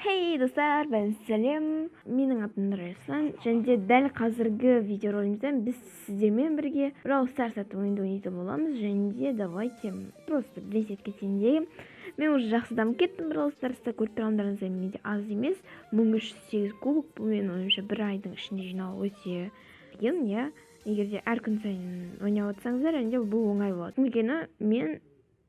Хей достар, бән сәлем. Менің атым Нұрайсан. Және де дәл қазіргі видеоролимізден біз сіздермен бірге Brawl Stars атты ойынды ойнайтын боламыз. Және де давайте просто білесет кетейін деймін. Мен уже жақсы дамып кеттім Brawl Stars'та, көріп тұрғандарыңыздай менде аз емес. 1308 кубок. Бұл менің ойымша бір айдың ішінде жинау өте қиын, иә. Егер де әр күн сайын ойнап отырсаңыздар, енді бұл оңай болады. Өйткені мен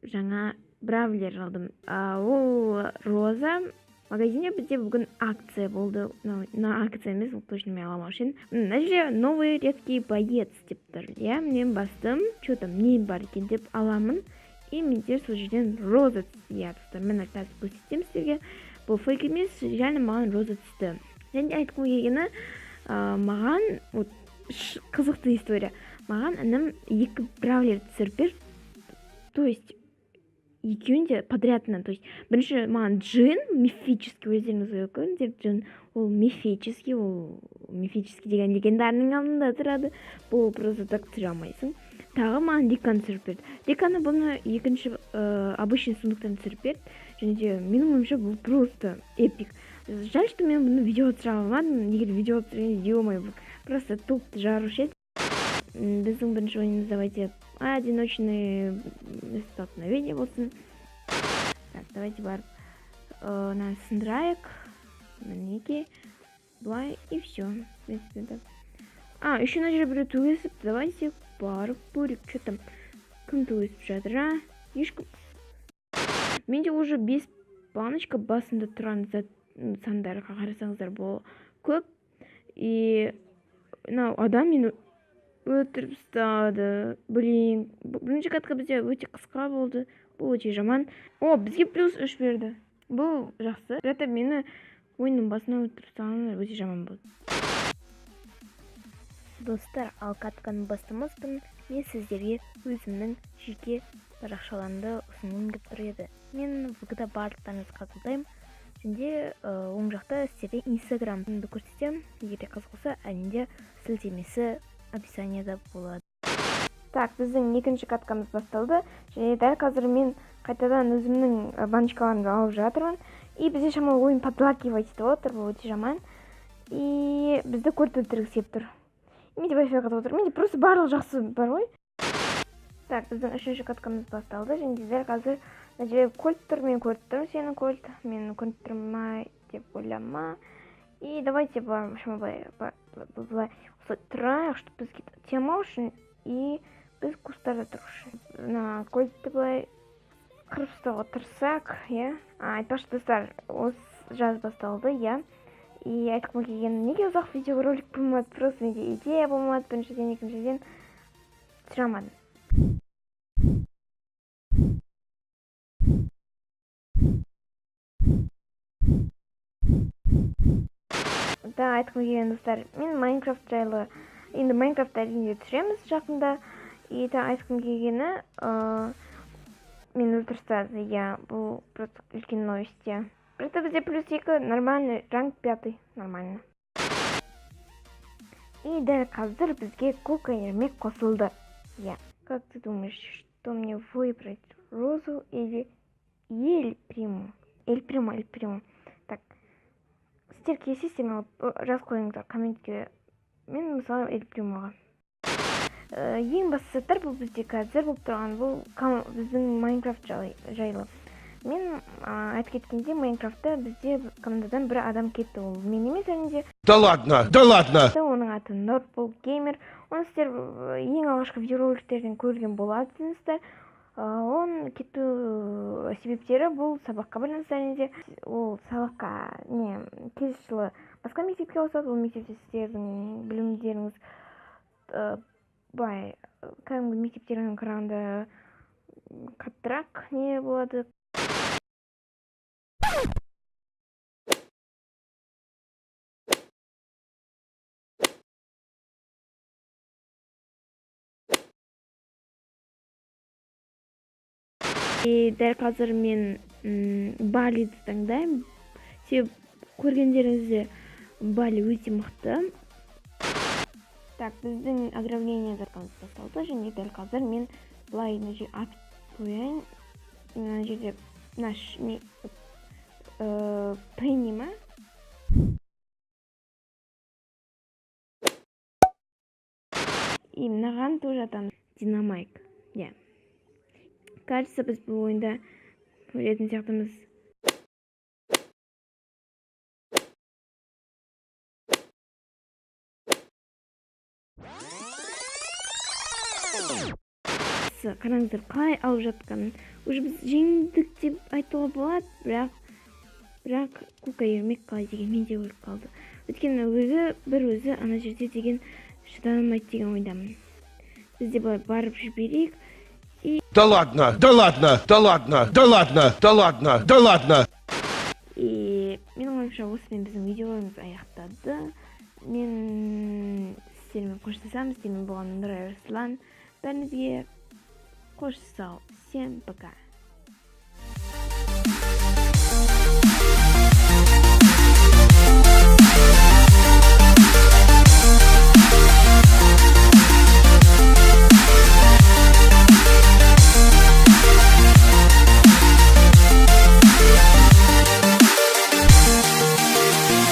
жаңа бравлер алдым. Ол Роза. Магазине бізде бүгін акция болды. На акция емес, точно мен аламау үшін. Мына жерде новый редкий боец деп тұр. Я мен бастым, что там не бар екен деп аламын. И менде сол жерден Роза түсті. Я достар, мен қазір көрсетемін сіздерге. Бұл фейк емес, реально маған Роза түсті. Және айтқым келгені, маған қызықты история. Маған інім екі бравлер түсіріп берді. То есть екеуін де подрядынан, то есть бірінші маған Джин мифический, өздеріңізге көріңіздер, Джин ол мифический деген легендарның алдында тұрады. Бұл просто так түсіре алмайсың. Тағы маған Риканы түсіріп берді. Риканы бұны екінші обычный сундуктан түсіріп берді. Және де менің ойымша бұл просто эпик. Жаль, что мен бұны видео түсіре алмадым. Егер видео түсірген, ё-моё, просто топты жарушы еді. Біздің бірінші ойынымыз, давайте одиночный столкновение болсын. Так, давайте барып нас сындырайық. Мінеке, былай, и все. Еще на жерде біреу туысып, давайте барып көрейік. Что там, кім туысып жатыр, ешкім. Менде уже 5 баночка басында тұрған сандарға қарасаңыздар бұл көп. И адам мені өтіріп ұстады. Блин, бірінші катка бізде өте қысқа болды. Бұл өте жаман. Бізге плюс 3 берді. Бұл жақсы. Бірақ мені ойынның басына өтіріп ұстағаны өте жаман болды. Достар, ал катканы бастамаспын. Мен сіздерге өзімнің жеке парақшаларымды ұсынғым келіп тұр еді. Мен ВК-да барлықтарыңызды қабылдаймын. Және оң жақта сіздерге инстаграмымды көрсетемін. Егер де қызық әлінде сілтемесі описанияда болады. Так, біздің екінші каткамыз басталды. Және дәл қазір мен қайтадан өзімнің баночкаларымды алып жатырмын. И бізде шамалы ойын подлагивать етіп отыр, бұл өте жаман. И бізді көрт өлтіргісі тұр. Менде Wi-Fi қатып отыр. Менде просто барлық жақсы бар ғой. Так, біздің үшінші каткамыз басталды. Және дәл қазір кольт тұр, мен көріп тұрмын сені кольт. Мен көріп тұрмай деп ойлама. И давайте былай тұрайық, чтобы бізге тема үшін и біз кустарда тұру үшін. Кольтті былай қырып ұстауға тырысақ, иә. Айтпақшы достар, осы жаз басталды, иә. И айтқым келгені, неге ұзақ видеоролик болмады, просто менде идея болмады, біріншіден, екіншіден түсіре алмадым. Да, айтқым келген достар, мен Майнкрафт жайлы, енді Майнкрафт әрине түсіреміз жақында. И айтқым келгені, мен өлтірстады, иә, бұл просто үлкен новость, иә. Просто бізде плюс 2 нормальный, ранг 5, нормально. И дәл қазір бізге кока ермек қосылды, иә. Как ты думаешь, что мне выбрать, Розу или Эль Приму? Эль Приму. Так. Сіздер келесіздер, жазып қойыңыздар комментке. Мен мысалы Эль Примуға. Ең басты заттар бұл бізде қазір болып тұрған, бұл біздің Майнкрафт жайлы. Мен айтып кеткенде, Майнкрафтта бізде командадан бір адам кетті, ол мен емес әлінде. Да ладно! Оның аты Nordball Gamer. Оны сіздер ең алғашқы видеороликтерден көрген болатынсыздар. Он кету себептері бұл сабаққа байланысты әлінде. Ол сабаққа келесі жылы басқа мектепке ауысады. Ол мектепте сіздердің білімдеріңіз кәдімгі мектептерінің қарағанда қаттырақ не болады. И дәл қазір мен Балиді таңдаймын. Себебі көргендеріңізде Бали өте мықты. Так, біздің ограбление зарқамыз басталды. Және дәл қазір мен былай атып қояйын. Мына жерде Пенни ма? И мынаған тоже атамыз Динамайк. Иә. Кажется, біз бұл ойында көретін сияқтымыз. Қараңыздар, қалай алып жатқанын. Уже біз жеңдік деп айтуға болады, бірақ Кука ермек қалай деген менде өліп қалды. Өйткені өзі ана жерде деген шыдамайды деген ойдамын. Біз де былай барып жіберейік. Да ладно, да ладно, да ладно, да ладно, да ладно, да ладно. И менің ойымша осымен біздің видеоларымыз аяқтады. Мен сіздермен қоштасамын. Сіздермен болған Нұрай Руслан. Бәріңізге қош сау. Всем пока.